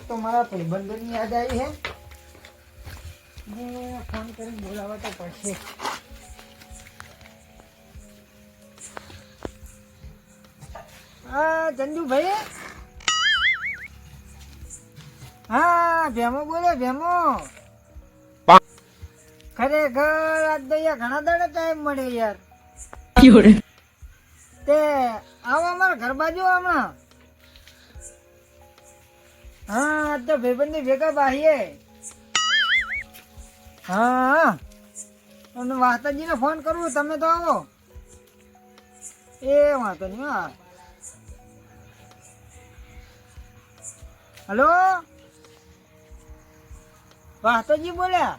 તો મારા ભાઈબંધોની યાદ આવી હે, ફોન કરીને બોલાવવા તો પડશે. હા ચંદુભાઈ, હા ભેમો બોલે ભેમો. ખરેખર આજ તો યાર ઘણા દાડા ટાઈમ મળે યાર. તે આવો અમારા ઘર બાજુ હમણાં. હા આજ તો ભાઈબંધી ભેગા બાહીએ. હા અને વાસ્તાજીને ફોન કરું, તમે તો આવો. એ વાંધો નહીં. હા હલો વાસ્તાજી બોલ્યા?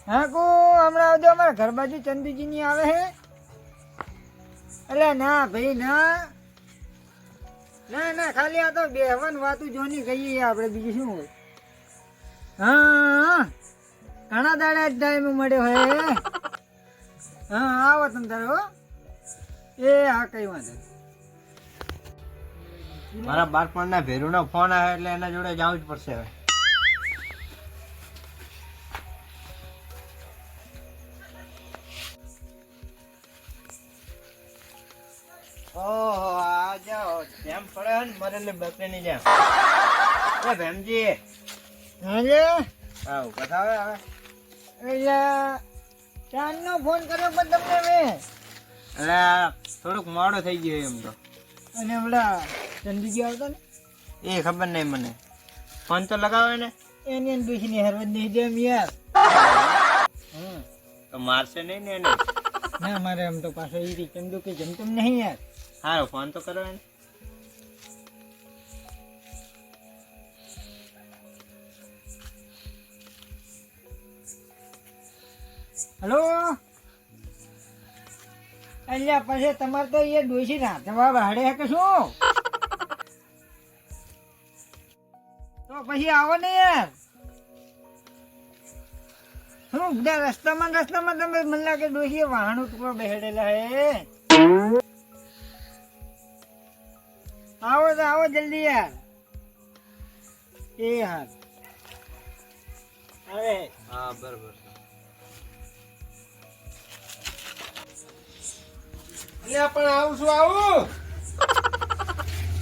હા કો હમણાં આવજો, અમારા ઘર બાજુ ચંદુજી ની આવે હે. અરે ના ભાઈ ના ના ના, ખાલી આ તો બેહવાન વાતું જોની કહીએ આપણે, બીજું શું હોય. હા ઘણા દાડા જ ટાઈમ મળ્યો હે. હા આવો તમે તારે. હો એ હા કઈ વાંધો. મારા બાળપણના ભેરુનો ફોન આવ્યો એટલે એના જોડે જવું જ પડશે હવે. ઓહો આ જાઓ જેમ પડે ને મરેલી બકરીની જેમ. એ ભેમજી હાજે આવ બતાવે હવે. એટલે ચાંદનો ફોન કર્યો પણ તમને મેં. એટલે થોડુંક મોડું થઈ ગયું એમ તો. અને હમણાં ચંદુજી આવતા ને એ ખબર નહીં મને. ફોન તો લગાવે ને. એની દુખીની હરવદ નહીં જેમ યાર. તો મારશે નહીં ને એને. ના મારે એમ તો પાછો એ ચંદુ કે જમતું નહીં યાર. હારો ફોન તો કરો એને. હલો અલ્યા પછી તમારે તો એ ડોસી રાધવા વાડે કે શું? તો પછી આવો ને યાર. શું બધા રસ્તામાં તમે મને લાગે ડોસી વાહન ટુકડો બેહેડેલા હે. આવો તો આવો જલ્દી યાર. એ હા હવે હા બરોબર. પણ આવું શું આવું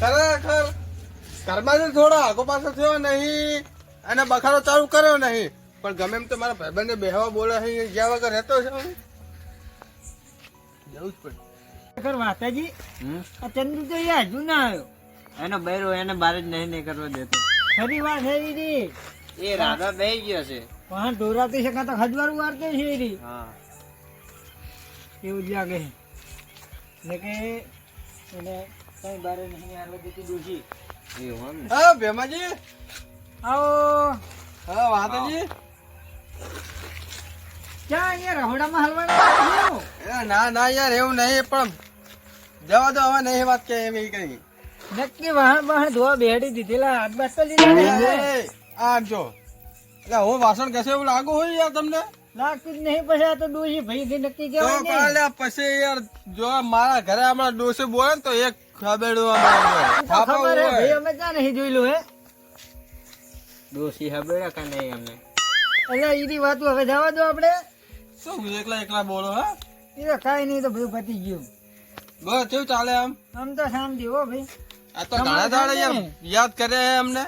ખરેખર ઘરમાં થોડો આગો પાછો થયો નહીં અને બખાડો ચાલુ કર્યો નહીં, પણ ગમે એમ તો મારા ભાઈબંધને બેહવા બોલે છે, ગયા વગર રહેતો છે હું જવું જ પડે. માતાજી આ ચંદુ તો યાર હજુ ના આવ્યો. એનો બૈરો એને બાર જ નહીં કરવા દેતો. ખરી વાત છે રી. એ રાધા બેહી ગયો છે. પણ ઢોરાતી શકા તો ખજવારું વારતો છે રી. હા એવું જ લાગે છે ને કે એને કઈ બારે નહીં આવવા દેતી ડોસી. એવું એમ ને. હા ભેમાજી, આવો. હા વાતાજી. ક્યાં અહીંયા રહોડામાં હલવાના? ના ના યાર એવું નહીં, પણ જવા દો હવે નહીં વાત કે એમ કઈ. નક્કી વાહન ધોવા બેહાડી દીધેલા, હાથ બાદ તો લીધા ને. આ જો એટલે હું વાસણ ઘસે એવું લાગુ હોય યાર તમને? લાગતું જ નહીં. પછી આ તો ડોસી ભાઈ થી નક્કી તો કહેવાય ને. કાલે પછી યાર જો મારા ઘરે હમણાં ડોસે બોલે ને તો એક ખબેડું તો ખબર હે ભાઈ, અમે ક્યાં નહીં જોયેલું હે. ડોસી હબેડા કા નહીં અમને. એટલે ઈની વાતો હવે જવા દો આપણે. શું એકલા એકલા બોલો હા? એ તો કાંઈ નહીં, તો બધું પતી ગયું. બસ કેવું ચાલે આમ? આમ તો શાંતિ હો ભાઈ. આ તો ઘણા દાડા યાર યાદ કરે હે અમને.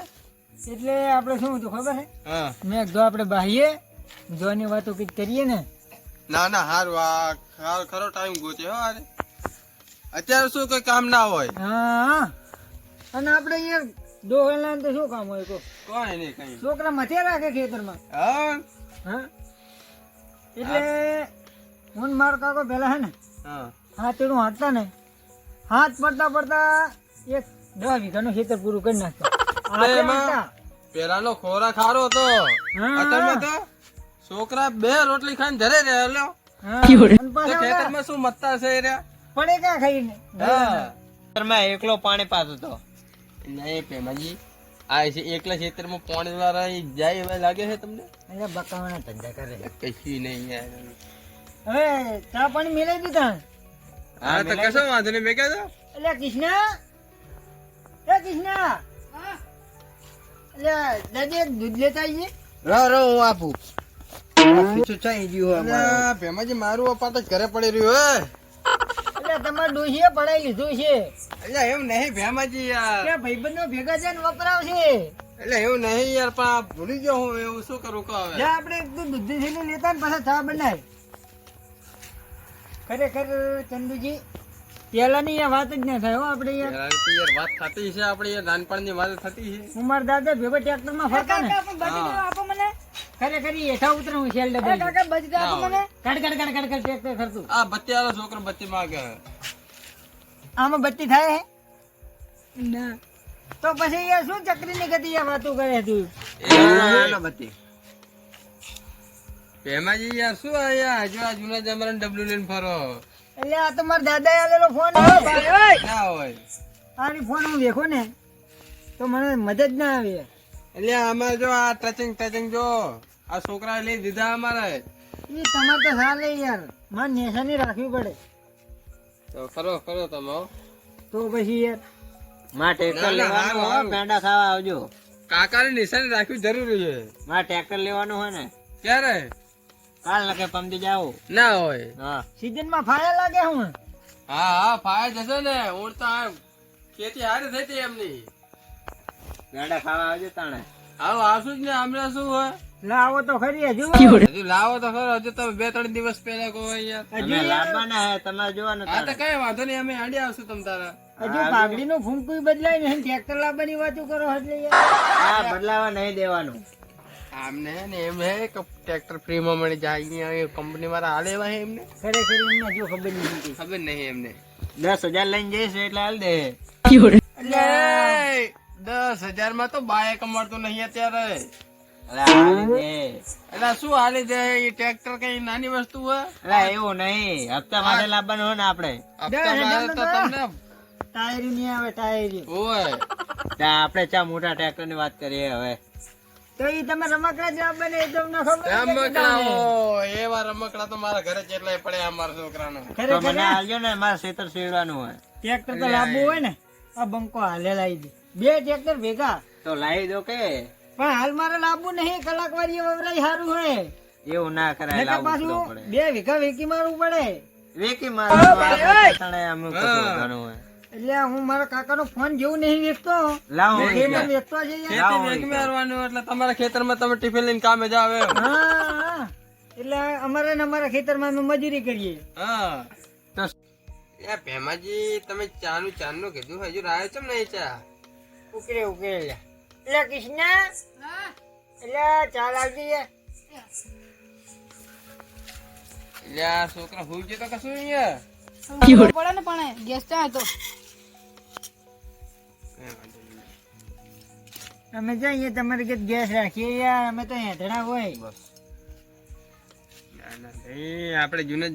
એટલે આપણે શું હતું ખબર હે, હા મેં જો આપણે બાહીએ જોવાની વાતો કઈક કરીએ ને. ના ના હારું આ ખરો ટાઈમ ગોતે હો. અરે અત્યારે શું કઈ કામ ના હોય. હા અને આપણે યાર દોહલના તો શું કામ હોય? કોઈ નહીં કઈ. છોકરા મથે રાખે ખેતરમાં. હા હા એટલે હું ને મારો કાકો પેલા હે ને હા હાથેડું હાંચતા ને, હાથ પડતા પડતા એક 10 વીઘાનું ખેતર પૂરું કરી નાખતા. હાથે હાંચતા. પેલાનો ખોરાક ખારો હતો. હા. અત્યારમાં તો છોકરા 2 રોટલી ખાઈને ધરે રહ્યા. હા, અને તો પાછા ખેતરમાં શું મતતા છે રહ્યા? પડે ક્યાં ખાઈને. હા ઘરમાં એકલો પાણી પાતો તો. નહીં પેમાજી, આ છે એકલા ખેતરમાં પાણી વાળા જાય એવા લાગે છે તમને? એટલે બકાવાના ધંધા કરે. કશું નહીં યાર. હવે ચા પાણી મેળવી દીધા. હા તો કશો વાંધો નહીં મેં કહેતો એટલે કૃષ્ણ એ કૃષ્ણ એટલે દાદી એક દૂધ લેતા આવીએ. રો હું આપું. ખીચું ચાઈ ગયું અમારું. ભેમાજી મારું અપાત જ ઘરે પડી રહ્યું હે એટલે તમારે ડોશીએ પડાઈ લીધું છે એટલે એવું નહીં ભેમાજી યાર કે ભાઈબંધો ભેગા છે ને વપરાવશે. એટલે એવું નહીં યાર પણ આ ભૂલી ગયો હું એવું શું કરું કહો હવે જા આપણે એક દૂધ થેલી લેતા ને પાછા ચા બનાય. ખરેખર ચંદુજી પેલાની આ વાત જ ના થાય હો આપણે યાર. યાર વાત થતી છે આપણે યાર નાનપણની વાત થતી છે હું મારા દાદા ભેગા ટ્રેક્ટર માં ફરતા ને ખરેખર ઈ હેઠા ઉતરે હું શેલ ડબલ કાડ કાડ કાડ કાડ કાડ ટ્રેક્ટર ફરતું. આ બત્તી વાળો છોકરો બત્તી માંગે આમાં બત્તી થાય હે ના તો પછી યાર શું ચકરી ની ગતિ આ વાતો કરે તું. બત્તી. ભેમાજી યાર શું આયા હજુ આ જૂના જમાના ડબલું લઈને ફરો એટલે આ તો મારા દાદા આલેલો ફોન ના હોય આની ફોન હું દેખો ને તો મને મદદ ના આવે. એટલે અમારે જો આ ટચિંગ જો આ છોકરા લઈ દીધા અમારે એ તમારે તો ચાલે યાર મારે નિશાની રાખવી પડે તો ફરો તમે હો. તો પછી યાર માં ટ્રેક્ટર ના, લેવાનું હારું, હોય હારું. પેંડા ખાવા આવજો. કાકાની નિશાની રાખવી જરૂરી છે માં ટ્રેક્ટર લેવાનું હોય ને ક્યારે કાલ લખે પમદી જાવ. ના હોય હા સીઝન માં ફાયા લાગે હું હા ફાય જશે ને ઉડતા ખેતી હારી થઈ હતી એમની પેંડા ખાવા આવજો તાણે. હાલો આવશું જ ને હમણાં શું હોય લાવો તો ખરી હજુ હજુ લાવો તો ખરો હજુ તમે 2-3 દિવસ પહેલા કહો યાર અમે લાવવાના હે તમારે જોવાનું હા તો તાણે. કઈ વાંધો નહીં અમે આડી આવશું તમ તારા હજુ પાઘડી નું ફૂંકું બદલાય ને ટ્રેક્ટર લાવવાની વાતો કરો એટલે યાર હા બદલાવા નહીં દેવાનું. આમને હે ને એમ હે કે ટ્રેક્ટર ફ્રી માં મળી જાય અહીંયા કંપની વાળા હાલે એવા હે એમને ખરેખર એમને હજુ ખબર નથી ખબર નહીં એમને 10,000 લઈને જઈશ એટલે હાલ દે. એટલે 10,000 માં તો બાય કમાડતો નહીં અત્યારે અલા હાલ દે. એટલે શું હાલી જાય એ ટ્રેક્ટર કઈ નાની વસ્તુ હોય અલા એવું નહીં હપ્તા માટે લાવવાનું હોય ને આપણે. હપ્તામાં તો તમને ટાયરી નહીં આવે ટાયરી હોય ત્યાં આપણે ચા મોટા ટ્રેક્ટર ની વાત કરીએ હવે. તો એ તમે રમકડા જવાબ બને એ તમને ખબર છે કે રમકડા ના? એવા રમકડા તો મારા ઘરે કેટલાય પડે અમારા છોકરાનો તો ખરેખર મને આવજો ને મારે ખેતર સીવવાનું હોય ટ્રેક્ટર તો લાવવું હોય ને આ બંકો હાલે લાવી દે 2 ટ્રેક્ટર ભેગા તો લાવી દો કે. પણ હાલ મારે લાવવું નહીં કલાક વાળી વવરાઈ સારું હોય એવું ના કરાય નકર લાવવું પાછું પડે. 2 વીઘા વેકી મારવું પડે. વેકી મારે અમુક કશું ઘણું હોય. એટલે હું મારા કાકાનો ફોન જેવું નહીં વેચતો લાવો એ મને વેચતો છે યાર. ખેતી વેગી મારવાનું એટલે તમારા ખેતરમાં તમે ટિફિન લઈને કામે જાવ એમ. હા એટલે અમારે ને અમારા ખેતરમાં અમે મજૂરી કરીએ. હા તો એ ભેમાજી તમે ચાનું કીધું હજુ રાયો ચમ નહીં ચા ઉકળે એટલે કૃષ્ણ એટલે ચાલ આવજે યાર. એટલે આ છોકરા હુઈ ગયો તો કશું અહીંયા પડે ને પણ ગેસ ચા હતો અમે જઈએ તમારે કે ગેસ રાખીએ યાર અમે તો હેઠડા હોય. ના, ના, નહીં, આપણે જૂના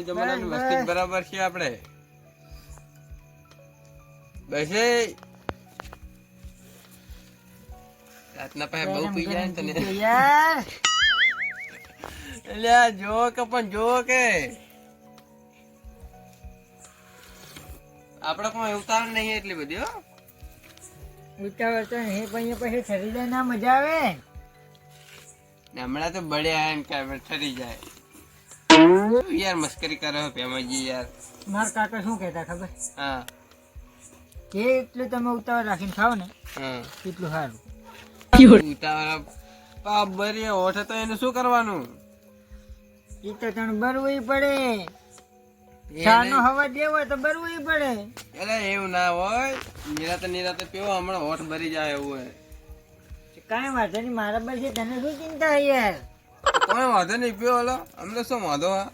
જમાનાની વસ્તુ જ બરાબર છે આપણે બસ રાતના પાસે બહુ પી જાય ને તને યાર એટલે આ જો કે આપણે કોઈ ઉતાર નહીં એટલી બધી હો ઉતાવળ તો નહીં પણ એ પછી ઠરી જાય ના મજા આવે. ને હમણાં તો બળ્યા એમ કે ઠરી જાય યાર મસ્કરી કરો ભેમાજી યાર મારા કાકા શું કહેતા ખબર હા કે એટલું તમે ઉતાવળ રાખીને ખાઓ ને હા એટલું સારું. ઉતાવળ પાપ બરી ઓઠે તો એને શું કરવાનું એ તો તને બરવું પડે. એ ચાનો નહીં. હવા દેવો તો બરવું પડે. એટલે એવું ના હોય નિરાતે પીવો હમણાં હોઠ ભરી જાય એવું હોય કાંઈ વાંધો નહીં મારા પર છે તને શું ચિંતા છે યાર. કોઈ વાંધો નહીં પીવો હલો અમને શું વાંધો હા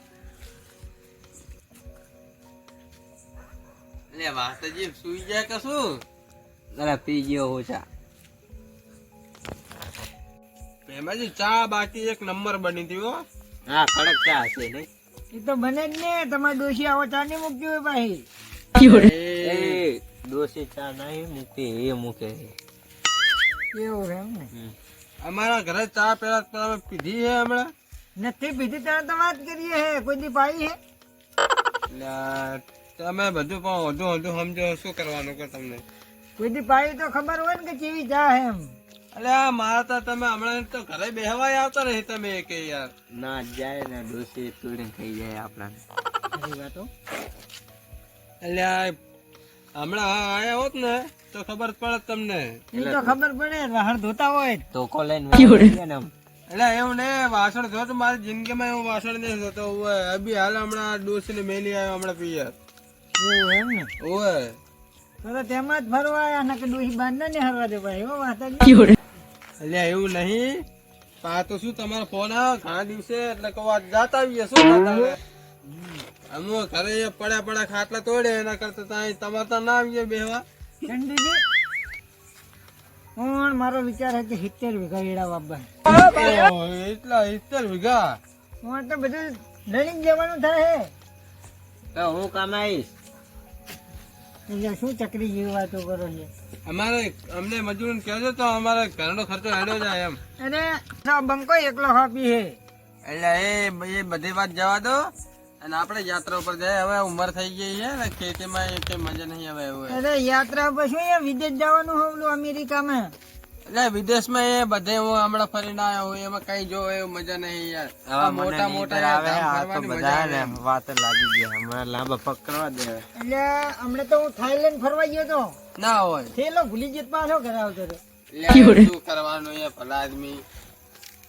એટલે વાસ્તજી સુઈ જાય કે શું અરે પી ગયો હું ચા. એમાંથી ચા બાકી એક નંબર બની હતી હો હા કડક ચા હશે નહીં. એ તો બને જ ને તમારે ડોશી આવો ચા નહીં મૂકતી હોય પાછી. એ, એ દોશી ચા નહીં મૂકે એ મૂકે. એવું છે એમ ને. અમારા ઘરે ચા પેલા તમે પીધી છે હમણાં નથી પીધી ત્યારે તો વાત કરીએ હે કોઈ દી પાઈ હે એટલે તમે બધું પણ વધુ વધુ સમજો શું કરવાનું કે તમને. કોઈ દી પાડી તો ખબર હોય ને કે કેવી ચા એમ. એટલે આ મારા તો તમે હમણાં તો ઘરે બેહવાય આવતા નહીં તમે કે યાર. ના જાય ને ડોસી તોડીને થઈ જાય આપણાને. ખરી વાતો. એટલે આ હમણાં આયા હોત ને તો ખબર પડે તમને. ઈ તો ખબર પડે વાહણ ધોતા હોય. ધોકો લઈને વહી ને આમ. એટલે એવું ને વાસણ ધોતો મારી જિંદગીમાં એવું વાસણ નહીં ધોતો હોય. અભી હાલ હમણાં ડોસી ને મેલી આવ્યો હમણાં પિયર. એવું એમ ને. ઓય તો તેમાં જ ફરવા આયા નકર ડોહી બાંધા ને હરવા દે ભાઈ. એવો વાત જ નહીં. એટલે એવું નહીં. આ તો શું તમારો ફોન આવ્યો ઘણા દિવસે એટલે કહું આજ જાતા આવીએ શું જાતા અમે ઘરે પડ્યા ખાટલા તોડે એના કરતા ત્યાં તમારે તો ના આવીએ બેહવા. ચંદુજી હું મારો વિચાર હતો 70 વીઘા એડા બાબા. એટલા 70 વીઘા હું તો બધું લઈને જવાનું થાય તો હું કમાઈશ. એટલે શું ચકરી જેવી વાતો કરો છો. અમારે અમને મજૂર કહેજો તો અમારે ઘરનો ખર્ચો હેડો જાય એમ. અરે આ બંકો એકલો હાપી હે. એટલે એ બધી વાત જવા દો અને આપણે યાત્રા ઉપર જાય. હવે ઉંમર થઈ ગઈ છે ને ખેતીમાં એ કઈ મજા નહીં આવે એવું. અરે યાત્રા પર શું યાર વિદેશ જવાનું હોલું અમેરિકામાં. એટલે વિદેશમાં એ બધે હું હમણાં ફરીને આવ્યો હું એમાં કઈ જો એવું મજા નહીં યાર. આ મોટા મોટા આવે ધામ આ તો ફરવાની મજા બધા આવે ને એમ. વાત લાગી ગયા. હમણાં લાંબા પકડવા દે. એટલે હમણાં તો હું થાઈલેન્ડ ફરવા ગયો તો ના હોય થેલો ભૂલી જત પાછો ઘરે આવતો હતો. એટલે શું કરવાનું એ ભલા આદમી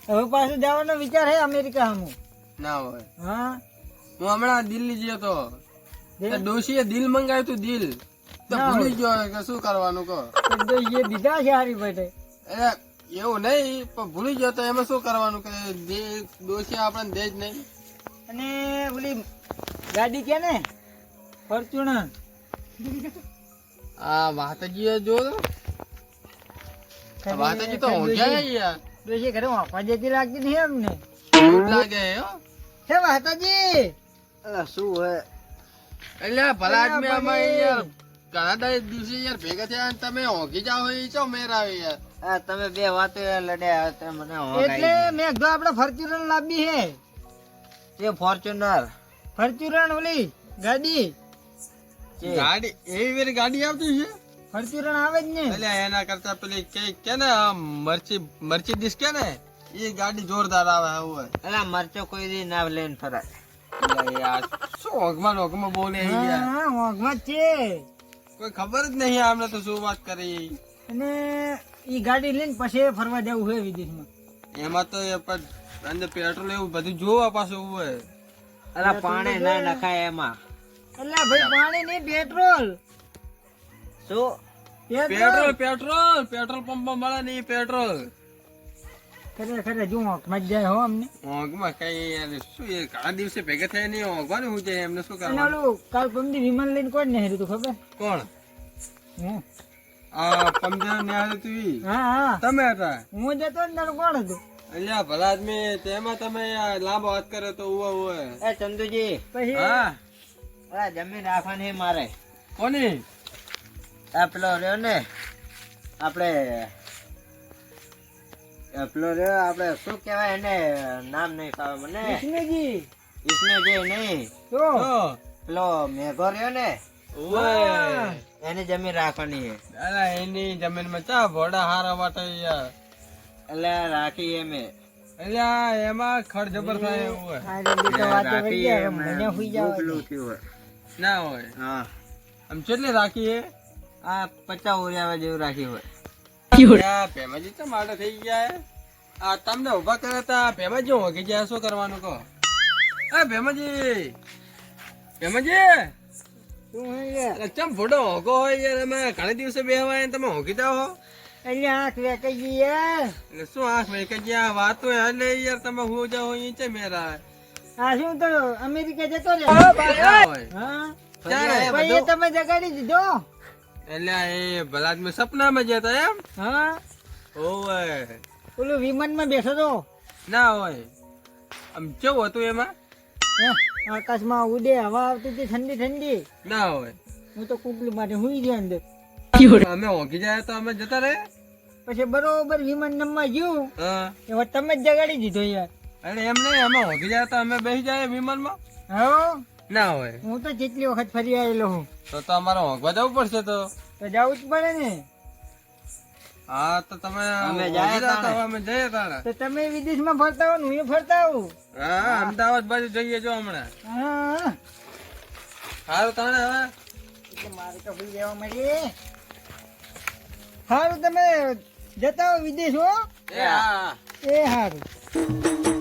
હવે પાછું જવાનો વિચાર હે અમેરિકા હમું. ના હોય. હા હું હમણાં દિલ્હી ગયો તો દિલ? ડોશીએ દિલ મંગાવ્યું તું દિલ તો ના ભૂલી ગયો કે શું કરવાનું કહો. તો એ દીધા છે હારી બેઠે. એટલે એવું નહીં પણ ભૂલી ગયો તો એમાં શું કરવાનું કે ડોશી આપણને દે જ નહીં. અને ઓલી ગાડી કે ને ફોર્ચ્યુનર આ વાતાજી જો તો વાતાજી તો ઊંઘ્યા યાર. ડોશી ઘરે વાપા જતી લાગતી નહીં એમને. એવું લાગે હો. હે વાતાજી શું હે? એટલે ભલા આદમી આમાં યાર ઘણા દિવસે યાર ભેગા થયા અને તમે ઊંઘી જાઓ એ ચો મેર આવે યાર. આ તમે બે વાતો લડ્યા તે મને ઊંઘ એટલે આવી મેં કીધું આપણે ફોર્ચ્યુનર લાવી હે. ગઈ. એ ફોર્ચ્યુનર ફોર્ચ્યુનર ઓલી ગાડી છે. ગાડી એવી વેરી ગાડી આવતી છે. ફોર્ચ્યુનર આવે જ ને. એટલે એના કરતા પેલી કે ને મર્ચીડીઝ કે ને એ ગાડી જોરદાર આવે એવું. અલા મરચો કોઈ દી ના લઈને ફરાય. એટલે યાર શું ઊંઘમાં બોલે યાર. હા વાઘમાં જ છે. કોઈ ખબર જ નહીં આમને તો શું વાત કરી. અને ઈ ગાડી લઈને પછી ફરવા જવું હોય વિદેશમાં. એમાં તો એ પણ અંદર પેટ્રોલ એવું બધું જોવા પાછું હોય. અલા પાણી ના નખાય એમાં. એટલે ભાઈ પાણી નહીં પેટ્રોલ. શું? પેટ્રોલ પંપ મળે ને પેટ્રોલ ખરે જો વાઘમાં જ જાય હો અમને. ઊંઘમાં કઈ યાર શું એ ઘણા દિવસે ભેગા થયા નહીં ઊંઘવાનું શું છે એમને શું અને કરવાનું. ઓલું કાલ પમદી વિમાન લઈને કોણ ને હેર્યું તું ખબર? કોણ હું. આ પંજાબ ને હારે તું ઈ? હા હા તમે હતા. હું જતો ને તારું કોણ હતું? અલ્યા ભલા આદમી તેમાં તમે આ લાંબો વાત કરે તો ઉવા એ ચંદુજી પછી હા અલા જમીન રાખવાની મારે. કોની આ પેલો રહ્યો ને આપણે પેલો રહ્યો આપણે શું કહેવાય એને નામ નહીં ફાવે મને. વિષ્ણુજી વિષ્ણુજી નહીં તો તો પેલો મેઘો રહ્યો ને ઓય એની જમીન રાખવાની છે. અલા એની જમીન માં ચા ભોડા હારા વાટે યાર. એટલે રાખી એમે અલ્યા એમાં ખડ જબર થાય એવું હોય. આ રીતે તો વાતો કરી ગયા. હવે મને હુઈ જાવ. પેલું થયું હોય. ના હોય હા આમ કેટલી રાખી હે. આ 50 ઓરિયા જેવું રાખી હોય. અલ્યા ભેમાજી તો મારે થઈ ગયા હે. આ તમને ઉભા કર્યા તા ભેમાજી હોગી ગયા શું કરવાનું કહો. એ ભેમાજી શું હે યાર? અલા ચમ ફોટો હોગો હોય યાર. અમે ઘણા દિવસે બેહવાય તમે હોગી જાઓ હો. એટલે આંખ વેકાઈ ગઈ યાર. એટલે શું આંખ મેં કે જ્યાં વાતો એટલે યાર તમે હું જાઓ એ છે મેરા આ શું તો અમેરિકા જતો રે. ના હોય. હા ક્યારે? પછી એ તમે જગાડી દીધો. એટલે એ ભલા આદમી સપનામાં જતા એમ. હા ઓય ઓલું વિમાનમાં બેઠો તો ના હોય. આમ કેવું હતું એમાં. હે, આકાશમાં ઉડે હવા આવતી હતી ઠંડી ઠંડી. ના હોય. હું તો કુકલી માટે હુઈ ગયો અંદર. અમે હોગી જાય તો અમે જતા રહે. પછી બરોબર વિમાન નમવા ગયું હા એમાં તમે જ જગાડી દીધો યાર. અરે એમ નહીં અમે હોગી જાય તો અમે બેસી જાય વિમાનમાં. હા ના હોય હું તો જેટલી વખત ફરી આવેલો હું. તો અમારે હોંકવા જવું પડશે તો તો જવું જ પડે ને. હા તો તમે અમે જાય હોંકી જતા તાણે. હો, અમે જઈએ તાણે. તો તમે વિદેશમાં ફરતા હો ને હું એ ફરતા આવું. હા અમદાવાદ બાજુ જઈએ જો હમણાં. હા સારું તાણે હવે એટલે મારે તો ભાઈ રહેવા મળીએ. સારું તમે જતા હો વિદેશ હો. એ હા એ સારું.